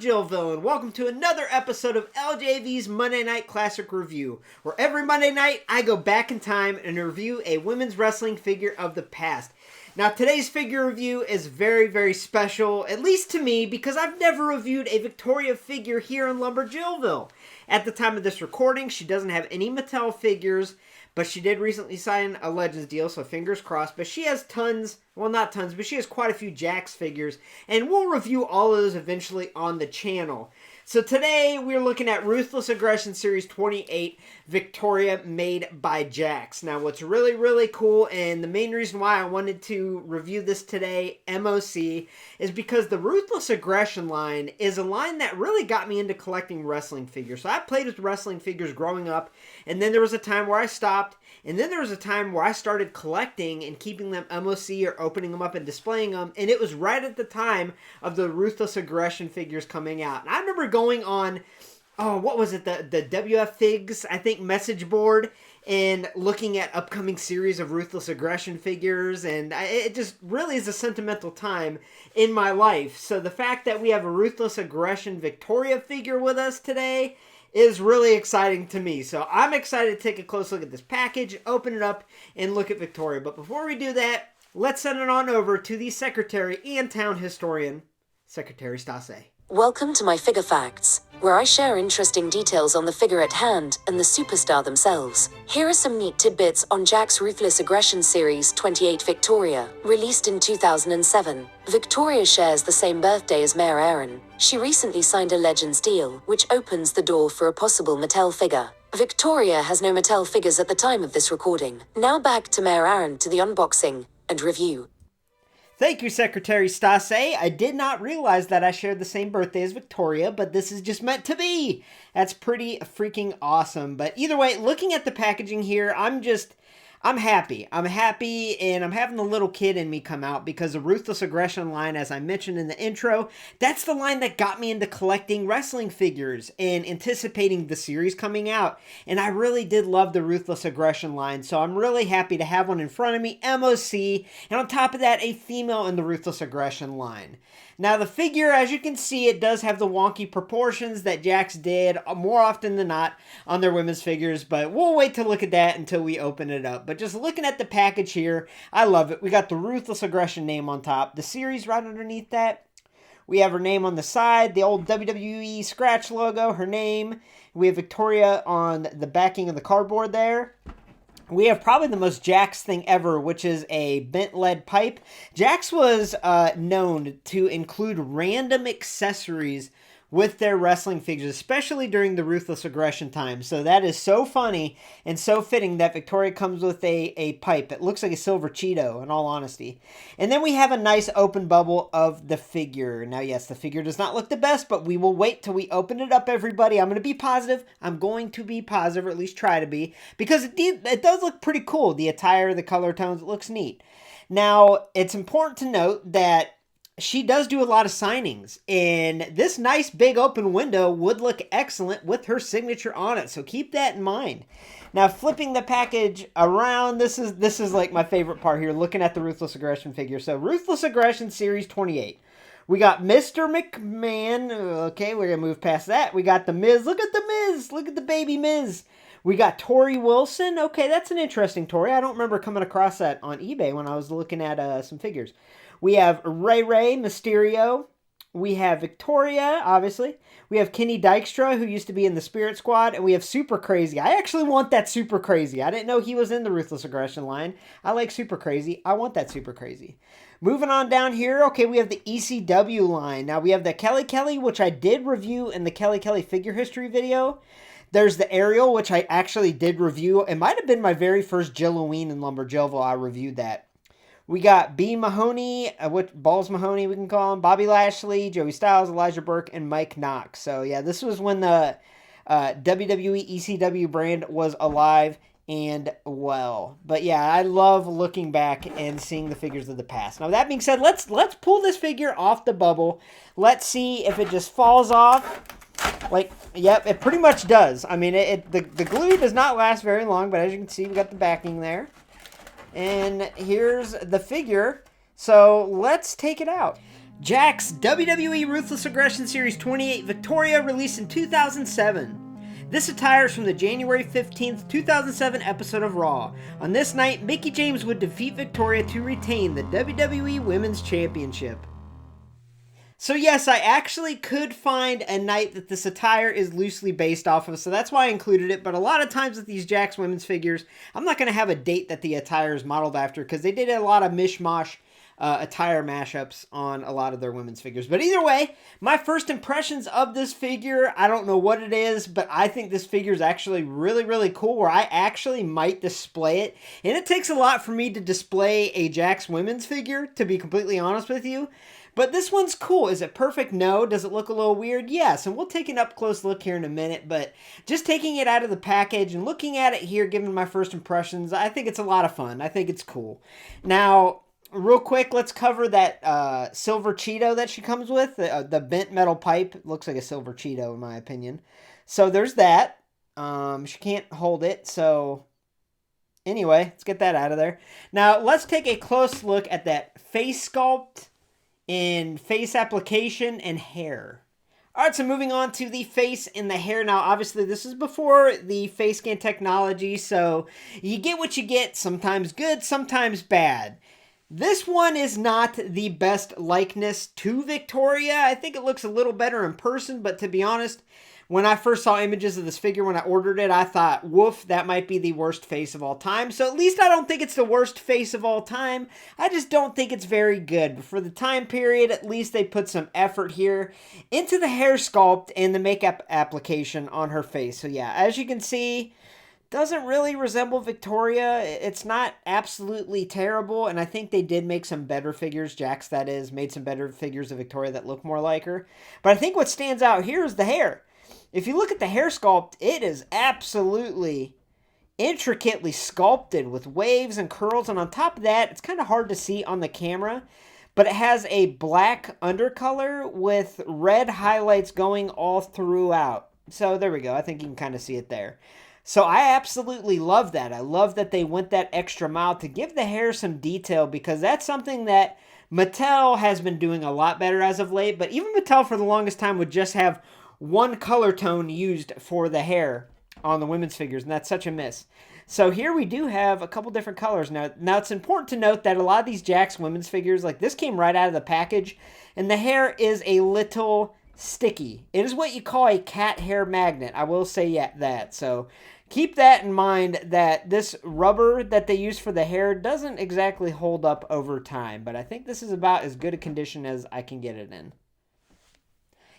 LumberJillville, and welcome to another episode of LJV's Monday Night Classic Review, where every Monday night I go back in time and review a women's wrestling figure of the past. Now, today's figure review is very, very special, at least to me, because I've never reviewed a Victoria figure here in LumberJillville. At the time of this recording, she doesn't have any Mattel figures, but she did recently sign a Legends deal, so fingers crossed. But she has tons, well, not tons, but she has quite a few JAKKS figures, and we'll review all of those eventually on the channel. So today, we're looking at Ruthless Aggression Series 28, Victoria, made by JAKKS. Now, what's really, really cool, and the main reason why I wanted to review this today, MOC, is because the Ruthless Aggression line is a line that really got me into collecting wrestling figures. So I played with wrestling figures growing up, and then there was a time where I stopped, and then there was a time where I started collecting and keeping them MOC or opening them up and displaying them, and it was right at the time of the Ruthless Aggression figures coming out. And I remember going on, what was it, the WF Figs, I think, message board, and looking at upcoming series of Ruthless Aggression figures, and it just really is a sentimental time in my life. So the fact that we have a Ruthless Aggression Victoria figure with us today is really exciting to me. So I'm excited to take a close look at this package, open it up, and look at Victoria. But before we do that, let's send it on over to the secretary and town historian, Secretary Stase. Welcome to my Figure Facts, where I share interesting details on the figure at hand and the superstar themselves. Here are some neat tidbits on JAKKS Ruthless Aggression Series 28 Victoria, released in 2007. Victoria shares the same birthday as Mayor Aaron. She recently signed a Legends deal, which opens the door for a possible Mattel figure. Victoria has no Mattel figures at the time of this recording. Now back to Mayor Aaron to the unboxing and review. Thank you, Secretary Stase. I did not realize that I shared the same birthday as Victoria, but this is just meant to be. That's pretty freaking awesome. But either way, looking at the packaging here, I'm happy. I'm happy, and I'm having the little kid in me come out because the Ruthless Aggression line, as I mentioned in the intro, that's the line that got me into collecting wrestling figures and anticipating the series coming out. And I really did love the Ruthless Aggression line, so I'm really happy to have one in front of me, MOC, and on top of that, a female in the Ruthless Aggression line. Now, the figure, as you can see, it does have the wonky proportions that JAKKS did more often than not on their women's figures, but we'll wait to look at that until we open it up. But just looking at the package here, I love it. We got the Ruthless Aggression name on top, the series right underneath that. We have her name on the side, the old WWE scratch logo, her name. We have Victoria on the backing of the cardboard there. We have probably the most JAKKS thing ever, which is a bent lead pipe. JAKKS was known to include random accessories with their wrestling figures, especially during the Ruthless Aggression time. So that is so funny and so fitting that Victoria comes with a pipe. It looks like a silver Cheeto, in all honesty. And then we have a nice open bubble of the figure. Now, yes, the figure does not look the best, but we will wait till we open it up, everybody. I'm going to be positive. I'm going to be positive, or at least try to be, because it does look pretty cool. The attire, the color tones, it looks neat. Now, it's important to note that she does do a lot of signings, and this nice big open window would look excellent with her signature on it, so keep that in mind. Now, flipping the package around, this is like my favorite part here, looking at the Ruthless Aggression figure. So, Ruthless Aggression Series 28. We got Mr. McMahon. Okay, we're going to move past that. We got the Miz. Look at the Miz. Look at the baby Miz. We got Tori Wilson. Okay, that's an interesting Tori. I don't remember coming across that on eBay when I was looking at some figures. We have Ray Mysterio. We have Victoria, obviously. We have Kenny Dykstra, who used to be in the Spirit Squad. And we have Super Crazy. I actually want that Super Crazy. I didn't know he was in the Ruthless Aggression line. I like Super Crazy. I want that Super Crazy. Moving on down here, okay, we have the ECW line. Now, we have the Kelly, which I did review in the Kelly figure history video. There's the Ariel, which I actually did review. It might have been my very first Jilloween in LumberJillville. I reviewed that. We got B. Mahoney, Balls Mahoney we can call him, Bobby Lashley, Joey Styles, Elijah Burke, and Mike Knox. So yeah, this was when the WWE ECW brand was alive and well. But yeah, I love looking back and seeing the figures of the past. Now that being said, let's pull this figure off the bubble. Let's see if it just falls off. Like, yep, it pretty much does. I mean, the glue does not last very long, but as you can see, we got the backing there. And here's the figure. So let's take it out. JAKKS WWE Ruthless Aggression Series 28 Victoria, released in 2007. This attire is from the January 15th, 2007 episode of Raw. On this night, Mickie James would defeat Victoria to retain the WWE Women's Championship. So yes, I actually could find a night that this attire is loosely based off of, so that's why I included it. But a lot of times with these JAKKS women's figures, I'm not going to have a date that the attire is modeled after, because they did a lot of mishmash attire mashups on a lot of their women's figures. But either way, my first impressions of this figure, I don't know what it is, but I think this figure is actually really, really cool, where I actually might display it. And it takes a lot for me to display a JAKKS women's figure, to be completely honest with you. But this one's cool. Is it perfect? No. Does it look a little weird? Yes. And we'll take an up-close look here in a minute. But just taking it out of the package and looking at it here, giving my first impressions, I think it's a lot of fun. I think it's cool. Now, real quick, let's cover that silver Cheeto that she comes with. The bent metal pipe. It looks like a silver Cheeto in my opinion. So there's that. She can't hold it. So anyway, let's get that out of there. Now, let's take a close look at that face sculpt in face application and hair. Alright, so moving on to the face and the hair. Now, obviously, this is before the face scan technology, so you get what you get. Sometimes good, sometimes bad. This one is not the best likeness to Victoria. I think it looks a little better in person, but to be honest, when I first saw images of this figure when I ordered it, I thought, woof, that might be the worst face of all time. So at least I don't think it's the worst face of all time. I just don't think it's very good. But for the time period, at least they put some effort here into the hair sculpt and the makeup application on her face. So yeah, as you can see, doesn't really resemble Victoria. It's not absolutely terrible, and I think they did make some better figures, JAKKS that is, made some better figures of Victoria that look more like her. But I think what stands out here is the hair. If you look at the hair sculpt, it is absolutely intricately sculpted with waves and curls, and on top of that, it's kind of hard to see on the camera, but it has a black undercolor with red highlights going all throughout. So there we go. I think you can kind of see it there. So I absolutely love that. I love that they went that extra mile to give the hair some detail, because that's something that Mattel has been doing a lot better as of late, but even Mattel for the longest time would just have one color tone used for the hair on the women's figures, and that's such a miss. So here we do have a couple different colors. Now it's important to note that a lot of these JAKKS women's figures, like this came right out of the package, and the hair is a little sticky. It is what you call a cat hair magnet. I will say that. So keep that in mind, that this rubber that they use for the hair doesn't exactly hold up over time, but I think this is about as good a condition as I can get it in.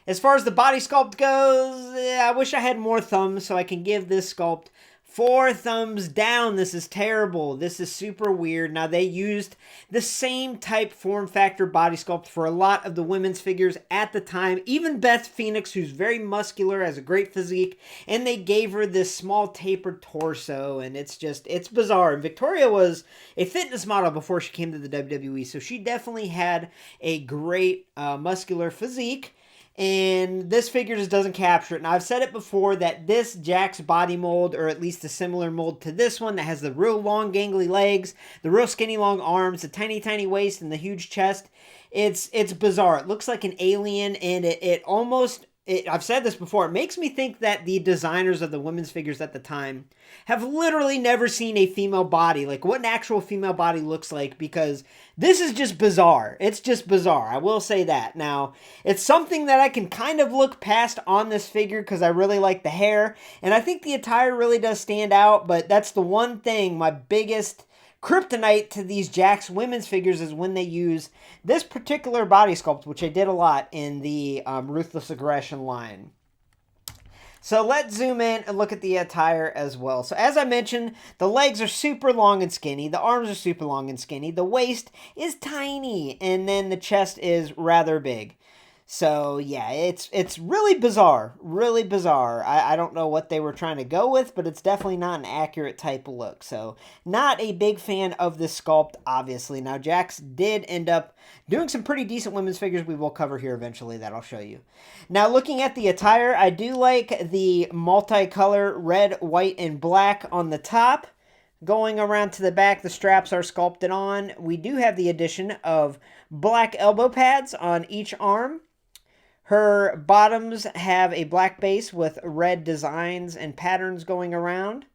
As far as the body sculpt goes, I wish I had more thumbs so I can give this sculpt 4 thumbs down. This is terrible. This is super weird. Now, they used the same type form factor body sculpt for a lot of the women's figures at the time. Even Beth Phoenix, who's very muscular, has a great physique, and they gave her this small tapered torso, and it's bizarre. And Victoria was a fitness model before she came to the WWE, so she definitely had a great muscular physique. And this figure just doesn't capture it. Now, I've said it before that this JAKKS body mold, or at least a similar mold to this one that has the real long gangly legs, the real skinny long arms, the tiny, tiny waist, and the huge chest, it's bizarre. It looks like an alien, and it almost... I've said this before, it makes me think that the designers of the women's figures at the time have literally never seen a female body, like what an actual female body looks like, because this is just bizarre. It's just bizarre. I will say that. Now, it's something that I can kind of look past on this figure because I really like the hair, and I think the attire really does stand out, but that's the one thing, my biggest kryptonite to these JAKKS women's figures, is when they use this particular body sculpt, which I did a lot in the Ruthless Aggression line. So let's zoom in and look at the attire as well. So as I mentioned, the legs are super long and skinny. The arms are super long and skinny. The waist is tiny, and then the chest is rather big. So yeah, it's really bizarre, really bizarre. I don't know what they were trying to go with, but it's definitely not an accurate type of look. So not a big fan of this sculpt, obviously. Now, JAKKS did end up doing some pretty decent women's figures we will cover here eventually that I'll show you. Now, looking at the attire, I do like the multicolor red, white, and black on the top. Going around to the back, the straps are sculpted on. We do have the addition of black elbow pads on each arm. Her bottoms have a black base with red designs and patterns going around.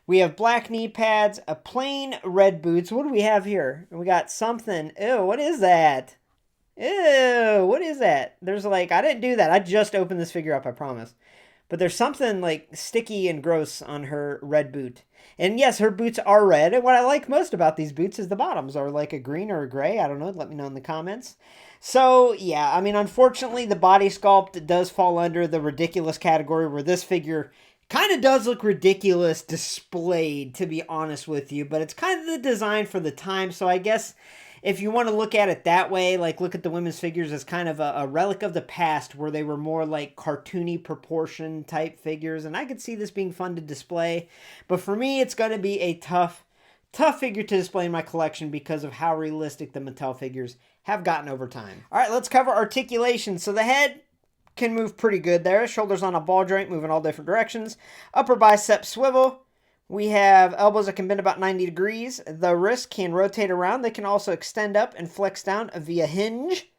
We have black knee pads, a plain red boots. What do we have here? We got something. Ew, what is that? Ew, what is that? There's like, I didn't do that. I just opened this figure up, I promise. But there's something like sticky and gross on her red boot. And yes, her boots are red. And what I like most about these boots is the bottoms are like a green or a gray. I don't know. Let me know in the comments. So, yeah, I mean, unfortunately, the body sculpt does fall under the ridiculous category where this figure kind of does look ridiculous displayed, to be honest with you. But it's kind of the design for the time. So I guess if you want to look at it that way, like look at the women's figures as kind of a relic of the past where they were more like cartoony proportion type figures. And I could see this being fun to display. But for me, it's going to be a tough figure to display in my collection because of how realistic the Mattel figures have gotten over time. All right, let's cover articulation. So the head can move pretty good there. Shoulders on a ball joint, moving all different directions. Upper bicep swivel. We have elbows that can bend about 90 degrees. The wrists can rotate around. They can also extend up and flex down via hinge.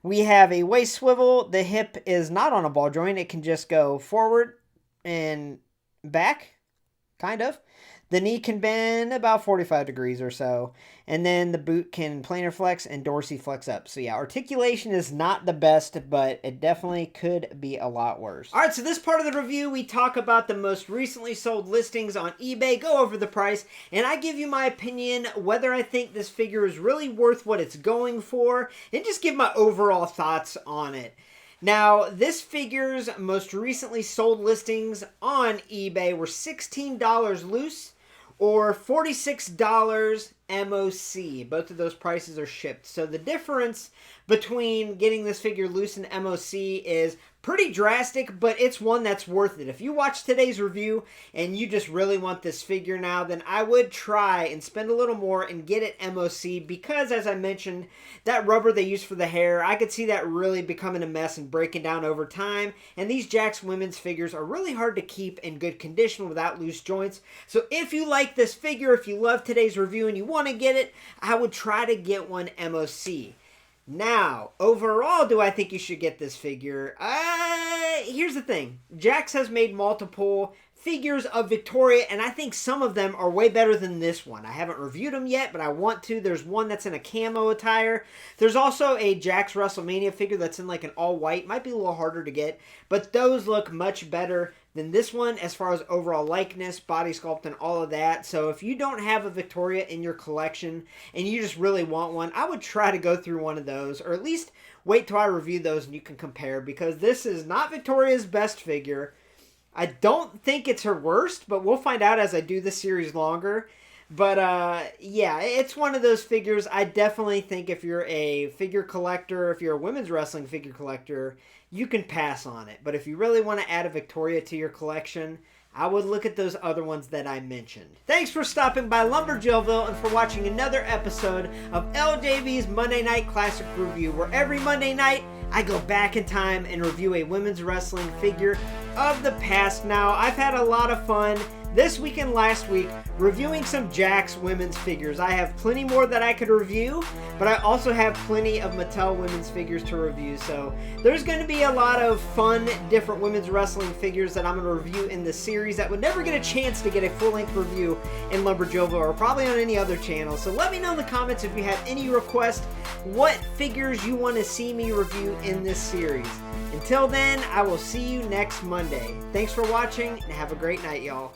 We have a waist swivel. The hip is not on a ball joint. It can just go forward and back, kind of. The knee can bend about 45 degrees or so. And then the boot can planar flex and dorsiflex up. So yeah, articulation is not the best, but it definitely could be a lot worse. All right, so this part of the review, we talk about the most recently sold listings on eBay, go over the price, and I give you my opinion whether I think this figure is really worth what it's going for, and just give my overall thoughts on it. Now, this figure's most recently sold listings on eBay were $16 loose or $46 MOC. Both of those prices are shipped. So the difference between getting this figure loose and MOC is pretty drastic, but it's one that's worth it. If you watch today's review and you just really want this figure now, then I would try and spend a little more and get it MOC because, as I mentioned, that rubber they use for the hair, I could see that really becoming a mess and breaking down over time. And these JAKKS women's figures are really hard to keep in good condition without loose joints. So if you like this figure, if you love today's review and you want to get it, I would try to get one MOC. Now, overall, do I think you should get this figure? Here's the thing. JAKKS has made multiple figures of Victoria, and I think some of them are way better than this one. I haven't reviewed them yet, but I want to. There's one that's in a camo attire. There's also a JAKKS WrestleMania figure that's in like an all-white. Might be a little harder to get, but those look much better than this one as far as overall likeness, body sculpt, and all of that. So if you don't have a Victoria in your collection and you just really want one, I would try to go through one of those, or at least wait till I review those and you can compare, because this is not Victoria's best figure. I don't think it's her worst, but we'll find out as I do the series longer. But yeah, it's one of those figures I definitely think if you're a figure collector, if you're a women's wrestling figure collector, you can pass on it. But if you really want to add a Victoria to your collection, I would look at those other ones that I mentioned. Thanks for stopping by LumberJillville and for watching another episode of LJV's Monday Night Classic Review, where every Monday night I go back in time and review a women's wrestling figure of the past. Now, I've had a lot of fun this week and last week reviewing some JAKKS women's figures. I have plenty more that I could review, but I also have plenty of Mattel women's figures to review. So there's going to be a lot of fun, different women's wrestling figures that I'm going to review in this series that would never get a chance to get a full-length review in LumberJillville or probably on any other channel. So let me know in the comments if you have any requests, what figures you want to see me review in this series. Until then, I will see you next Monday. Thanks for watching and have a great night, y'all.